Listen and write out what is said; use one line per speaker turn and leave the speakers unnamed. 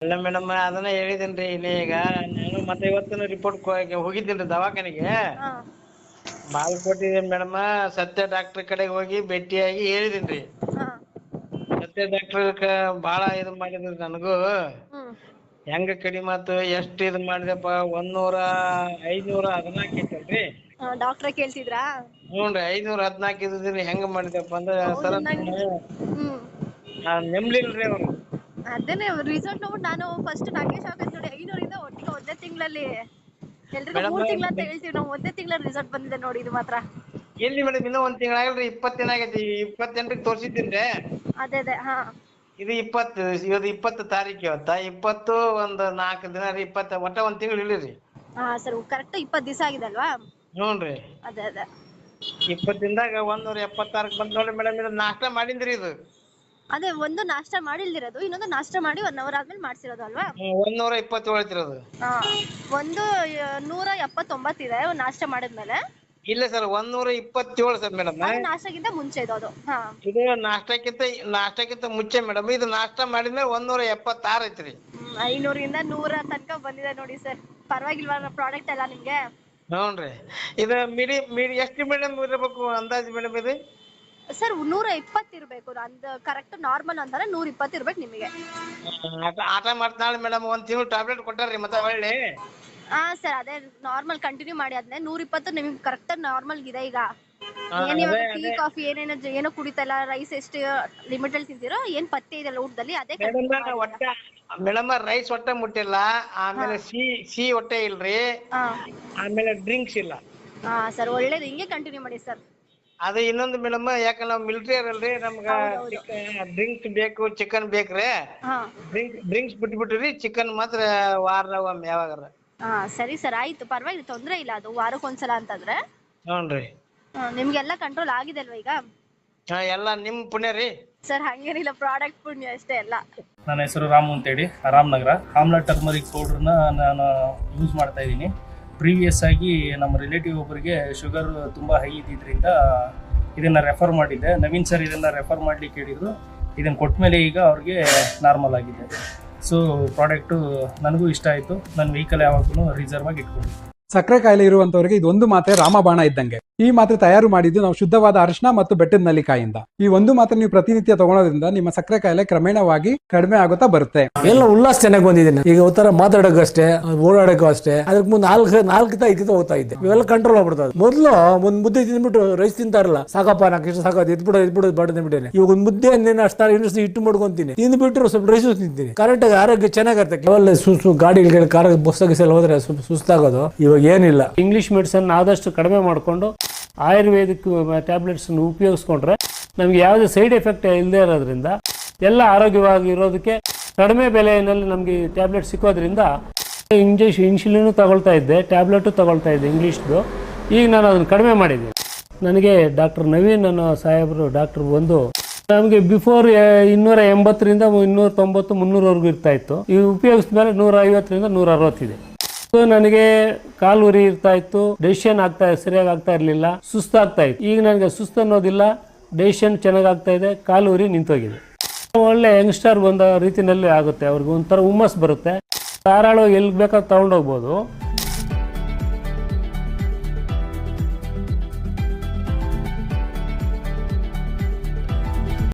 ಅಲ್ಲ ಮೇಡಮ್ ಅದನ್ನ ಹೇಳಿದೇನ್ರಿ ಇಲ್ಲಿ ಈಗ ನಾನು ಮತ್ತೆ ಇವತ್ತು ರಿಪೋರ್ಟ್ ಹೋಗಿದ್ದೇನ್ರಿ ದವಾಖಾನೆಗೆ.
ಹಾ
ಬಾಗಲಕೋಟೆ ಮೇಡಮ್ ಸತ್ಯ ಡಾಕ್ಟರ್ ಕಡೆಗೆ ಹೋಗಿ ಭೇಟಿಯಾಗಿ ಹೇಳಿದೇನ್ರಿ.
ಹಾ
ಸತ್ಯ ಡಾಕ್ಟರ್ ಬಾಳ ಇದು ಮಾಡಿದ್ರಿ ನನಗೂ.
ಹ್ಮ್
ಹೆಂಗ ಕಡಿಮೆ ಆತು ಎಷ್ಟ್ ಇದು ಮಾಡಿದಪ್ಪ 514 ಐತಲ್ರಿ.
ಡಾಕ್ಟ್ರ ಕೇಳ್ತಿದ್ರಾ?
ಹ್ಞೂನ್ರಿ 514 ಇದ್ದಿದ್ರಿ ಹೆಂಗ ಮಾಡಿದಪ್ಪ ಅಂದ್ರ ಸರ್
ಹ್ಮ್
ನೆಮ್ಲಿಲ್ರಿ ಅವ್ರು.
ಅದೇನೆ ರಿಸಲ್ಟ್ ನೋಡ್ಬಿಟ್ಟು ನಾನು ಫಸ್ಟ್ ನಂಗೆ ಶಾಕ್ ಆಯ್ತು ನೋಡಿ. 500 ಒಟ್ಟಿಗೆ ಒಂದೇ ತಿಂಗಳಲ್ಲಿ ಎಲ್ರಿಗೂ 3 ತಿಂಗಳು ಅಂತ ಹೇಳ್ತೀವಿ ನಾವು. ಒಂದೇ ತಿಂಗಳ ರಿಸಲ್ಟ್ ಬಂದಿದೆ ನೋಡಿ ಇದು ಮಾತ್ರ.
ಎಲ್ಲಿ ಮೇಡಮ್ ಇನ್ನೂ 1 ತಿಂಗಳಾಗಲ್ರಿ, 20 ದಿನ ಆಗೈತಿ. 28ಕ್ಕೆ ತೋರ್ಸಿದ್ದೀನ್ರಿ.
ಅದೇ ಹಾ
ಇದು 20 ತಾರೀಕು ಇವತ್ತ. 20 ಒಂದು 4 ದಿನ ರೀ. 20 ಒಟ್ಟ 1 ತಿಂಗಳು ಇಲ್ಲಿರಿ.
ಹಾ ಸರ್ ಕರೆಕ್ಟ್ 20 ದಿವಸ ಆಗಿದೆ ಅಲ್ವಾ?
ಹ್ಞೂನ್ರಿ.
ಅದೇ
20 ದಿನದಾಗ 176 ಬಂದ್ ನೋಡ್ರಿ ಮೇಡಮ್. ಇದು ನಾಷ್ಟ ಮಾಡಿದ್ರಿ ಇದು.
ಅದೇ ಒಂದು ನಾಷ್ಟ ಮಾಡಿಲ್ದಿರೋದು, ಇನ್ನೊಂದು ನಾಷ್ಟ ಮಾಡಿ 1 ಅವರ್ ಆದ್ಮೇಲೆ ಮಾಡ್ಸಿರೋದು ಅಲ್ವಾ?
127 ಐತಿರೋದು.
ಹಾ ಒಂದು 179 ಇದೆ ನಾಷ್ಟ ಮಾಡಿದ್ಮೇಲೆ.
ಇಲ್ಲ ಸರ್ 127 ಸರ್ ಮೇಡಮ್.
ನಾಷ್ಟಕ್ಕಿಂತ ಮುಂಚೆ ಅದು. ಹಾ
ಇದು ನಾಷ್ಟಕ್ಕಿಂತ ಮುಂಚೆ ಮೇಡಮ್. ಇದು ನಾಷ್ಟ ಮಾಡಿದ್ಮೇಲೆ 176 ಐತ್ರಿ.
500ರಿಂದ 100 ತನಕ ಬಂದಿದೆ ನೋಡಿ ಸರ್. ಪರವಾಗಿಲ್ವಾ ಪ್ರಾಡಕ್ಟ್ ಎಲ್ಲ ನಿಮ್ಗೆ?
ಹ್ಞೂನ್ರಿ. ಇದು ಎಷ್ಟು ಮೇಡಮ್ ಇರಬೇಕು ಅಂದಾಜು ಮೇಡಮ್ ಇದು?
ಸರ್ 120 ಇರ್ಬೇಕು. ಕರೆಕ್ಟ್ ನಾರ್ಮಲ್ ಅಂತಾನೆ 120 ಇರ್ಬೇಕು ನಿಮಗೆ.
ಆಟ ಮಾಡ್ತಾಳೆ ಮೇಡಮ್. 1 ತಿಂಗಳು ಟ್ಯಾಬ್ಲೆಟ್ ಕೊಟ್ಟಾರ್ರಿ ಮತ್ತೆ ಒಳ್ಳೆ.
ಹಾ ಸರ್ ಅದೇ ನಾರ್ಮಲ್ ಕಂಟಿನ್ಯೂ ಮಾಡಿ ಆದ್ಮೇಲೆ 120 ನಿಮ್ಗೆ ಕರೆಕ್ಟ್ ನಾರ್ಮಲ್ ಇದೆ ಈಗ. ಟೀ ಕಾಫಿ ಏನೋ ಕುಡಿತಲ್ಲ, ರೈಸ್ ಎಷ್ಟು ಲಿಮಿಟ್ ಅಲ್ಲಿ ತಿಂತೀರೋ, ಏನ್ ಪತ್ತೆ ಇದೆಲ್ಲ ಊಟದಲ್ಲಿ ಅದೇ
ಮೇಡಮ್. ರೈಸ್ ಹೊಟ್ಟೆ ಮುಟ್ಟಿಲ್ಲ, ಆಮೇಲೆ ಸಿಹಿ ಹೊಟ್ಟೆ ಇಲ್ರಿ, ಆಮೇಲೆ ಡ್ರಿಂಕ್ಸ್ ಇಲ್ಲ.
ಹಾ ಸರ್ ಒಳ್ಳೇದು, ಹಿಂಗೆ ಕಂಟಿನ್ಯೂ ಮಾಡಿ ಸರ್.
ಅದು ಇನ್ನೊಂದು ಮೇಡಮ್, ಯಾಕಂದ್ರೆ ನಾವು ಮಿಲಿಟರಿ ಅಲ್ರಿ, ನಮ್ಗ ಡ್ರಿಂಕ್ಸ್ ಬೇಕು, ಚಿಕನ್ ಬೇಕ್ರಿ. ಡ್ರಿಂಕ್ಸ್ ಬಿಟ್ಬಿಟ್ರಿ, ಚಿಕನ್ ಮಾತ್ರ ವಾರದಾಗ ಒಮ್ಮೆ ಯಾವಾಗಾರ.
ಹಾ ಸರಿ ಸರ್ ಆಯ್ತು, ಪರವಾಗಿಲ್ಲ, ತೊಂದ್ರೆ ಇಲ್ಲ. ಅದು ವಾರಕ್ಕೊಂದ್ಸಲ ಅಂತಂದ್ರೆ.
ಹ್ಞೂನ್ರಿ.
ನಿಮ್ಗೆಲ್ಲ ಕಂಟ್ರೋಲ್ ಆಗಿದೆ ಅಲ್ವಾ ಈಗ?
ಎಲ್ಲ ನಿಮ್ ಪುಣ್ಯ ರೀ
ಸರ್. ಹಂಗೇನಿಲ್ಲ, ಪ್ರಾಡಕ್ಟ್ ಪುಣ್ಯ ಅಷ್ಟೇ ಎಲ್ಲ.
ನನ್ನ ಹೆಸರು ರಾಮು ಅಂತೇಳಿ, ರಾಮನಗರ. ಆಮ್ಲಾ ಟರ್ಮರಿಕ್ ಪೌಡ್ರನ್ನ ನಾನು ಯೂಸ್ ಮಾಡ್ತಾ ಇದ್ದೀನಿ. ಪ್ರೀವಿಯಸ್ ಆಗಿ ನಮ್ಮ ರಿಲೇಟಿವ್ ಒಬ್ಬರಿಗೆ ಶುಗರ್ ತುಂಬ ಹೈ ಇದ್ದಿದ್ದರಿಂದ ಇದನ್ನು ರೆಫರ್ ಮಾಡಿದ್ದೆ. ನವೀನ್ ಸರ್ ಇದನ್ನು ರೆಫರ್ ಮಾಡಲಿಕ್ಕೆ ಹೇಳಿದರು. ಇದನ್ನು ಕೊಟ್ಟ ಮೇಲೆ ಈಗ ಅವ್ರಿಗೆ ನಾರ್ಮಲ್ ಆಗಿದೆ. ಸೊ ಪ್ರಾಡಕ್ಟು ನನಗೂ ಇಷ್ಟ ಆಯಿತು. ನನ್ನ ವೆಹಿಕಲ್ ಯಾವಾಗಲೂ ರಿಸರ್ವ್ ಆಗಿ ಇಟ್ಕೊಂಡು.
ಸಕ್ಕರೆ ಕಾಯಿಲೆ ಇರುವಂತವರಿಗೆ ಇದೊಂದು ಮಾತ್ರೆ ರಾಮಬಾಣ ಇದ್ದಂಗೆ. ಈ ಮಾತ್ರೆ ತಯಾರು ಮಾಡಿದ್ದು ನಾವು ಶುದ್ಧವಾದ ಅರಿಶಿನ ಮತ್ತು ಬೆಟ್ಟದ ನೆಲ್ಲಿಕಾಯಿಂದ. ಈ ಒಂದು ಮಾತ್ರೆ ನೀವು ಪ್ರತಿನಿತ್ಯ ತಗೊಳ್ಳೋದ್ರಿಂದ ನಿಮ್ಮ ಸಕ್ಕರೆ ಕಾಯಿಲೆ ಕ್ರಮೇಣವಾಗಿ ಕಡಿಮೆ ಆಗುತ್ತಾ ಬರುತ್ತೆ.
ಎಲ್ಲ ಉಲ್ಲಾಸ ಚೆನ್ನಾಗಿ ಬಂದಿದ್ದೀನಿ. ಈಗ ಉತ್ತರ ಮಾತಾಡೋಕೆ ಅಷ್ಟೇ, ಓಡಾಡೋಕೆ ಅಷ್ಟೇ. ಅದಕ್ಕೆ ಮುಂದೆ 4 ಹೋಗ್ತಾ ಇದ್ದೆ. ಇವೆಲ್ಲ ಕಂಟ್ರೋಲ್ ಆಗ್ಬಿಡ್ತದೆ. ಮೊದಲು ಒಂದ್ ಮುದ್ದೆ ತಿಂದ್ಬಿಟ್ಟು ರೈಸ್ ತಿಂತಾರಲ್ಲ, ಸಾಕಪ್ಪ ನಾಲ್ಕು ಇಷ್ಟು ಸಾಕೋದು ಎದ್ಬಿಡೋದು ಬಡ್ದು ಬಿಟ್ಟೇನೆ. ಇವಾಗ ಒಂದು ಮುದ್ದೆ ಅಷ್ಟು ಇನ್ನಷ್ಟು ಇಟ್ಟು ಮಾಡ್ಕೊಂತೀನಿ, ತಿಂದ್ಬಿಟ್ಟು ಸ್ವಲ್ಪ ರೈಸ್ ತಿಂತೀನಿ. ಕರೆಕ್ಟ್ ಆಗಿ ಆರೋಗ್ಯ ಚೆನ್ನಾಗಿರುತ್ತೆ. ಕೇವಲ ಗಾಡಿಗಳಿಗೆ ಕಾರ ಬಸ್ಸಾಗಿ ಹೋದ್ರೆ ಸುಸ್ತಾಗೋದು. ಇವಾಗ ಏನಿಲ್ಲ. ಇಂಗ್ಲಿಷ್ ಮೆಡಿಸನ್ ಆದಷ್ಟು ಕಡಿಮೆ ಮಾಡಿಕೊಂಡು ಆಯುರ್ವೇದಿಕ್ ಟ್ಯಾಬ್ಲೆಟ್ಸ್ ಉಪಯೋಗಿಸ್ಕೊಂಡ್ರೆ ನಮ್ಗೆ ಯಾವುದೇ ಸೈಡ್ ಎಫೆಕ್ಟ್ ಇಲ್ಲದೆ ಇರೋದ್ರಿಂದ ಎಲ್ಲ ಆರೋಗ್ಯವಾಗಿರೋದಕ್ಕೆ ಕಡಿಮೆ ಬೆಲೆಯಲ್ಲಿ ನಮಗೆ ಟ್ಯಾಬ್ಲೆಟ್ ಸಿಕ್ಕೋದ್ರಿಂದ ಇನ್ಸುಲಿನ್ ತಗೊಳ್ತಾ ಇದ್ದೆ, ಟ್ಯಾಬ್ಲೆಟು ತಗೊಳ್ತಾ ಇದ್ದೆ ಇಂಗ್ಲೀಷ್ದು. ಈಗ ನಾನು ಅದನ್ನು ಕಡಿಮೆ ಮಾಡಿದ್ದೀನಿ. ನನಗೆ ಡಾಕ್ಟರ್ ನವೀನ್ ಅನ್ನೋ ಸಾಹೇಬರು ಡಾಕ್ಟರ್ ಬಂದು ನಮಗೆ ಬಿಫೋರ್ 280ರಿಂದ 290, 300ವರೆಗೂ ಇರ್ತಾ ಇತ್ತು. ಈ ಉಪಯೋಗಿಸಿದ ಮೇಲೆ 150ರಿಂದ 160 ಇದೆ. ನನಗೆ ಕಾಲು ಉರಿ ಇರ್ತಾ ಇತ್ತು, ಡೈಜೆಷನ್ ಸರಿಯಾಗಿ ಆಗ್ತಾ ಇರಲಿಲ್ಲ, ಸುಸ್ತಾಗ್ತಾ ಇತ್ತು. ಈಗ ನನಗೆ ಸುಸ್ತು ಅನ್ನೋದಿಲ್ಲ, ಡೈಜೆಷನ್ ಚೆನ್ನಾಗಿ ಆಗ್ತಾ ಇದೆ, ಕಾಲು ಉರಿ ನಿಂತೋಗಿದೆ. ಒಳ್ಳೆ ಯಂಗ್ಸ್ಟರ್ ಬಂದ ರೀತಿಯಲ್ಲಿ ಆಗುತ್ತೆ. ಅವ್ರಿಗೆ ಒಂಥರ ಹುಮ್ಮಸ್ ಬರುತ್ತೆ. ಧಾರಾಳವಾಗಿ ಎಲ್ಲಿ ಬೇಕಾದ್ರೂ ತಗೊಂಡೋಗ್ಬೋದು.